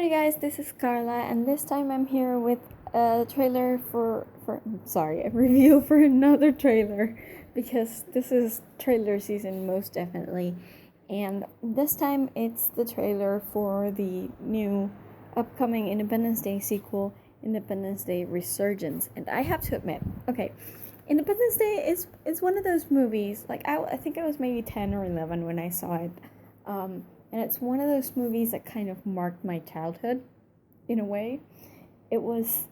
Howdy guys, this is Carla, and this time I'm here with a trailer a review for another trailer, because this is trailer season most definitely, and this time it's the trailer for the new upcoming Independence Day sequel, Independence Day Resurgence, and I have to admit, okay, Independence Day is one of those movies, like I think I was maybe 10 or 11 when I saw it, and it's one of those movies that kind of marked my childhood, in a way. It was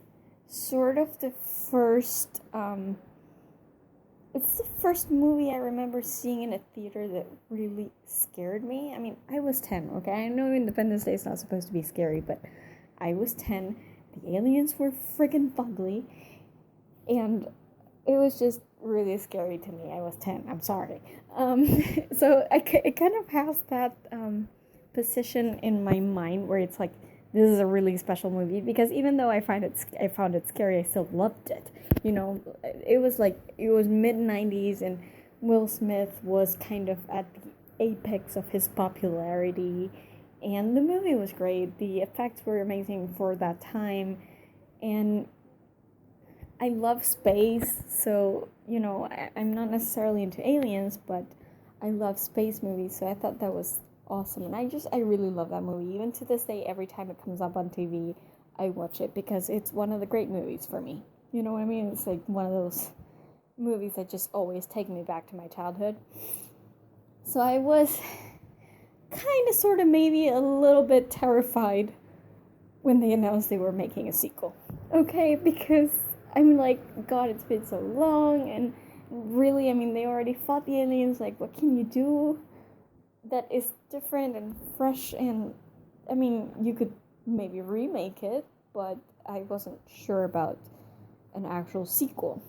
sort of the first, it's the first movie I remember seeing in a theater that really scared me. I mean, I was 10, okay? I know Independence Day is not supposed to be scary, but I was 10. The aliens were freaking fugly, and it was just really scary to me. I was 10. I'm sorry. So it kind of has that position in my mind where it's like, this is a really special movie, because even though I found it scary, I still loved it. You know, it was mid 90s, and Will Smith was kind of at the apex of his popularity, and the movie was great. The effects were amazing for that time, and I love space, so, you know, I'm not necessarily into aliens, but I love space movies, so I thought that was awesome, and I really love that movie. Even to this day, every time it comes up on TV, I watch it, because it's one of the great movies for me. You know what I mean? It's like one of those movies that just always take me back to my childhood. So I was kind of, sort of, maybe a little bit terrified when they announced they were making a sequel. Okay, because I'm like, God, it's been so long, and really, I mean, they already fought the aliens, like, what can you do that is different and fresh? And, I mean, you could maybe remake it, but I wasn't sure about an actual sequel,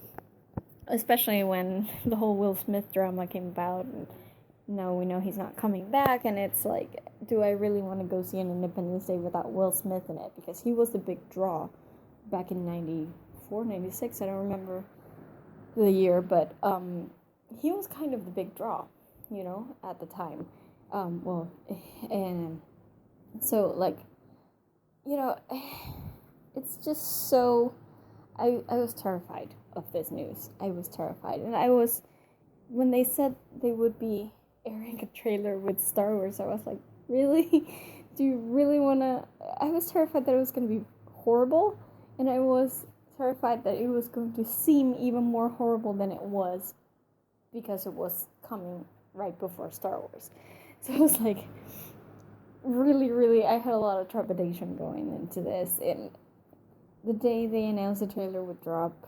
especially when the whole Will Smith drama came about, and now we know he's not coming back, and it's like, do I really want to go see an Independence Day without Will Smith in it? Because he was the big draw back in 94, 96, I don't remember the year, but he was kind of the big draw, you know, at the time. And so, like, you know, it's just so, I was terrified of this news. I was terrified, and when they said they would be airing a trailer with Star Wars, I was like, really? Do you really want to? I was terrified that it was going to be horrible, and I was terrified that it was going to seem even more horrible than it was, because it was coming right before Star Wars. So I was like, really, I had a lot of trepidation going into this, and the day they announced the trailer would drop,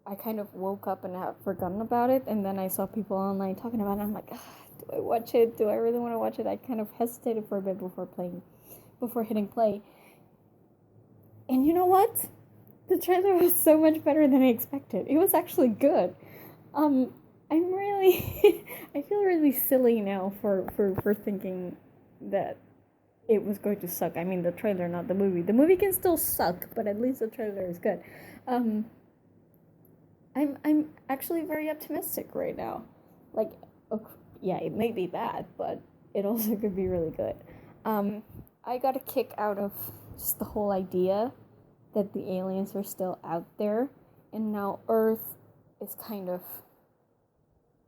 I kind of woke up and had forgotten about it, and then I saw people online talking about it, and I'm like, do I watch it? Do I really want to watch it? I kind of hesitated for a bit before hitting play. And you know what? The trailer was so much better than I expected. It was actually good. I'm really, I feel really silly now for thinking that it was going to suck. I mean, the trailer, not the movie. The movie can still suck, but at least the trailer is good. I'm actually very optimistic right now. Like, yeah, it may be bad, but it also could be really good. I got a kick out of just the whole idea that the aliens are still out there, and now Earth is kind of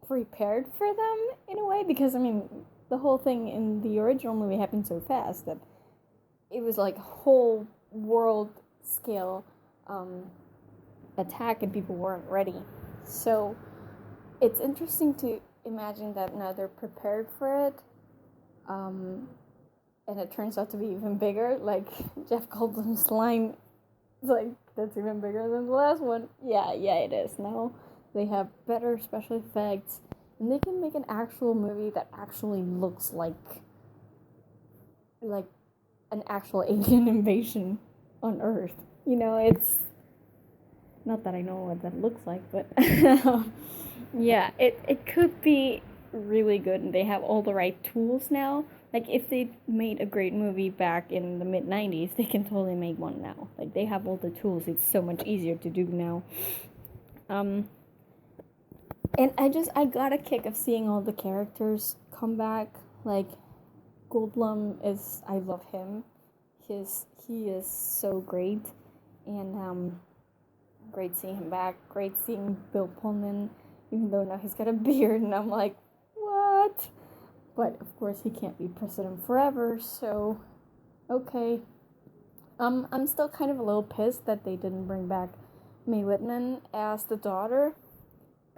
prepared for them in a way, because, I mean, the whole thing in the original movie happened so fast that it was like whole world scale attack, and people weren't ready. So it's interesting to imagine that now they're prepared for it, and it turns out to be even bigger. Like, Jeff Goldblum's line, like, that's even bigger than the last one. Yeah, it is. Now they have better special effects, and they can make an actual movie that actually looks like an actual alien invasion on Earth. You know, it's not that I know what that looks like, but yeah, it could be really good, and they have all the right tools now. Like, if they made a great movie back in the mid-90s, they can totally make one now. Like, they have all the tools. It's so much easier to do now. And I got a kick of seeing all the characters come back. Like, Goldblum I love him. He is so great, and great seeing him back. Great seeing Bill Pullman, even though now he's got a beard, and I'm like, what? But of course he can't be president forever, so okay. I'm still kind of a little pissed that they didn't bring back Mae Whitman as the daughter,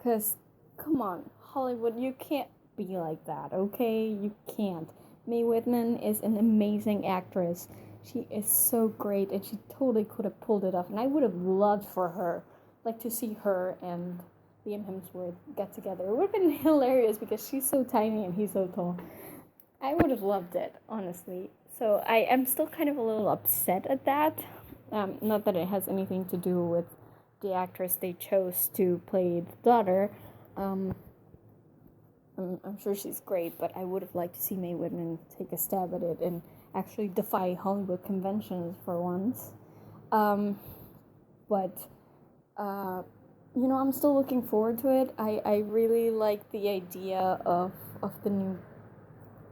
cause come on, Hollywood, you can't be like that, okay? You can't. Mae Whitman is an amazing actress. She is so great, and she totally could have pulled it off. And I would have loved for her, like, to see her and Liam Hemsworth get together. It would have been hilarious because she's so tiny and he's so tall. I would have loved it, honestly. So I am still kind of a little upset at that. Not that it has anything to do with the actress they chose to play the daughter. I'm sure she's great, but I would have liked to see Mae Whitman take a stab at it and actually defy Hollywood conventions for once. But I'm still looking forward to it. I really like the idea of the new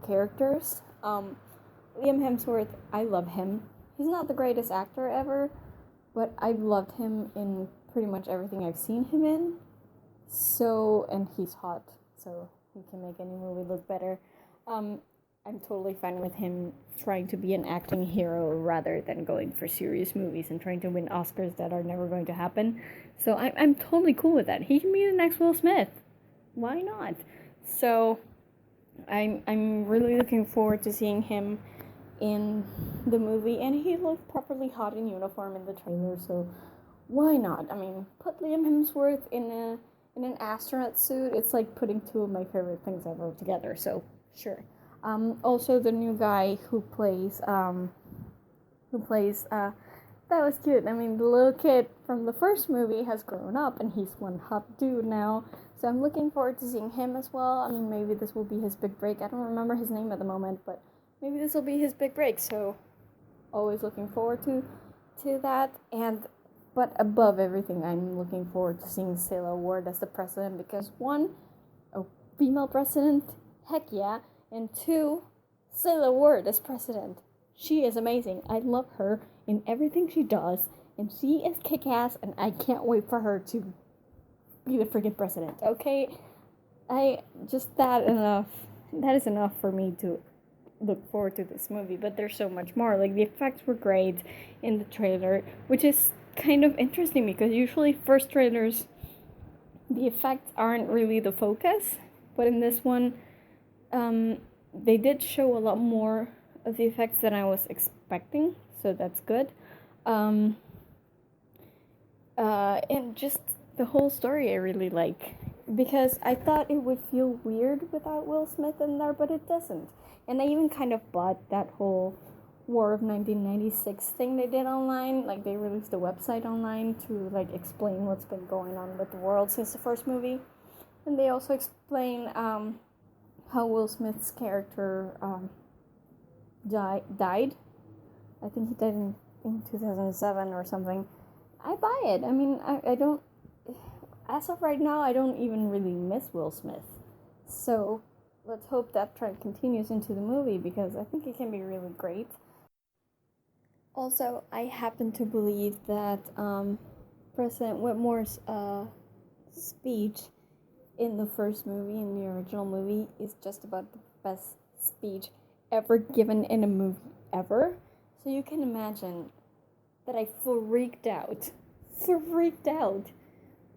characters. Liam Hemsworth, I love him. He's not the greatest actor ever, but I've loved him in pretty much everything I've seen him in. So, and he's hot, so he can make any movie look better. I'm totally fine with him trying to be an acting hero rather than going for serious movies and trying to win Oscars that are never going to happen. So I'm totally cool with that. He can be the next Will Smith. Why not? So I'm really looking forward to seeing him in the movie, and he looked properly hot in uniform in the trailer, so why not? I mean, put Liam Hemsworth in an astronaut suit. It's like putting two of my favorite things ever together, so sure. Also the new guy who plays that was cute. I mean, the little kid from the first movie has grown up and he's one hot dude now. So I'm looking forward to seeing him as well. I mean, maybe this will be his big break. I don't remember his name at the moment, but maybe this will be his big break. So always looking forward to that. But above everything, I'm looking forward to seeing Sailor Ward as the president because one, a female president, heck yeah, and two, Sailor Ward as president. She is amazing. I love her in everything she does, and she is kick-ass, and I can't wait for her to be the freaking president, okay? That is enough for me to look forward to this movie, but there's so much more. Like, the effects were great in the trailer, which is kind of interesting because usually first trailers, the effects aren't really the focus, but in this one, they did show a lot more of the effects than I was expecting, so that's good. And just the whole story I really like, because I thought it would feel weird without Will Smith in there, but it doesn't. And I even kind of bought that whole War of 1996 thing they did online. Like, they released a website online to, like, explain what's been going on with the world since the first movie. And they also explain how Will Smith's character died. I think he died in 2007 or something. I buy it. I mean, I don't... As of right now, I don't even really miss Will Smith. So, let's hope that trend continues into the movie because I think it can be really great. Also, I happen to believe that President Whitmore's speech in the first movie, in the original movie, is just about the best speech ever given in a movie ever. So you can imagine that I freaked out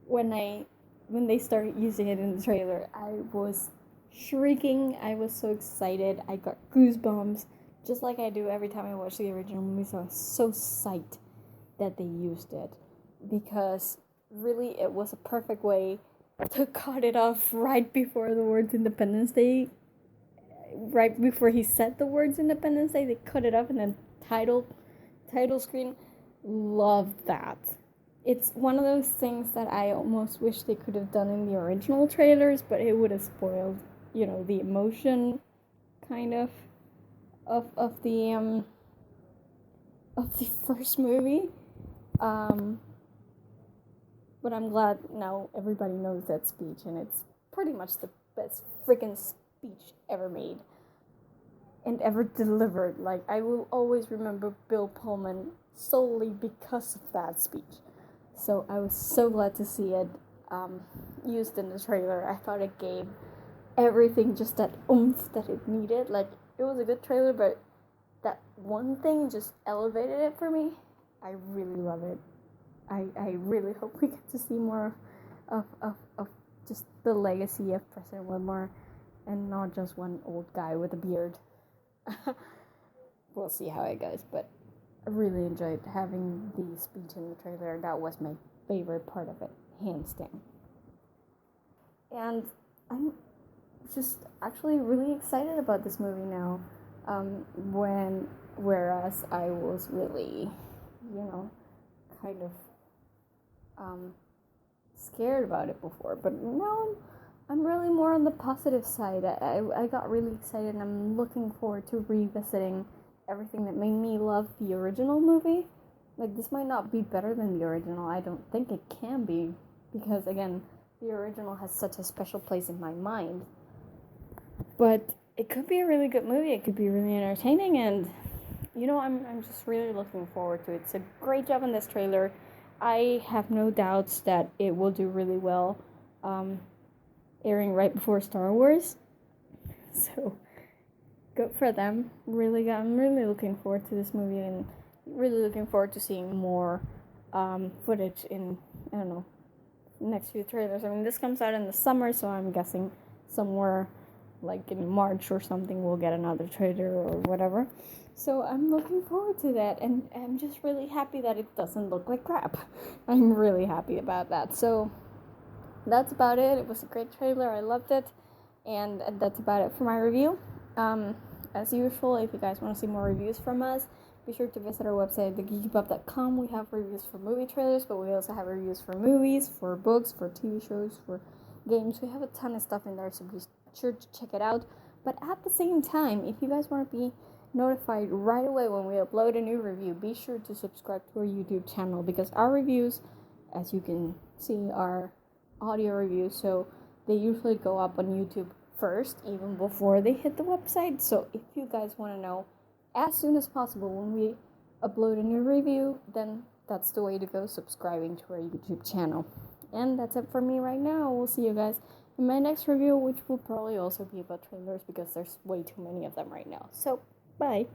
when they started using it in the trailer. I was shrieking. I was so excited. I got goosebumps, just like I do every time I watch the original movie. So I was so psyched that they used it because really it was a perfect way to cut it off right before the words Independence Day. Right before he said the words Independence Day, they cut it off and then title screen. Love that. It's one of those things that I almost wish they could have done in the original trailers, but it would have spoiled, the emotion, kind of the first movie. But I'm glad now everybody knows that speech, and it's pretty much the best freaking speech ever made. and ever delivered. Like, I will always remember Bill Pullman solely because of that speech. So I was so glad to see it used in the trailer. I thought it gave everything just that oomph that it needed. Like, it was a good trailer, but that one thing just elevated it for me. I really love it. I really hope we get to see more of just the legacy of President Whitmore and not just one old guy with a beard. We'll see how it goes, but I really enjoyed having the speech in the trailer. That was my favorite part of it, hands down. And I'm just actually really excited about this movie now. Whereas I was really, kind of scared about it before, but now I'm really more on the positive side. I got really excited, and I'm looking forward to revisiting everything that made me love the original movie. Like, this might not be better than the original. I don't think it can be, because again, the original has such a special place in my mind. But it could be a really good movie. It could be really entertaining, and I'm just really looking forward to it. It's a great job in this trailer. I have no doubts that it will do really well, airing right before Star Wars. So, good for them. I'm really looking forward to this movie, and really looking forward to seeing more footage in, next few trailers. I mean, this comes out in the summer, so I'm guessing somewhere like in March or something we'll get another trailer or whatever. So I'm looking forward to that, and I'm just really happy that it doesn't look like crap. I'm really happy about that. So that's about it. It was a great trailer. I loved it, and that's about it for my review. As usual, if you guys want to see more reviews from us, be sure to visit our website, thegeekypub.com. We have reviews for movie trailers, but we also have reviews for movies, for books, for TV shows, for games. We have a ton of stuff in there, so be sure to check it out. But at the same time, if you guys want to be notified right away when we upload a new review, be sure to subscribe to our YouTube channel, because our reviews, as you can see, are audio reviews, so they usually go up on YouTube first, even before they hit the website. So if you guys want to know as soon as possible when we upload a new review, then that's the way to go, subscribing to our YouTube channel. And that's it for me right now. We'll see you guys in my next review, which will probably also be about trailers, because there's way too many of them right now. So, bye.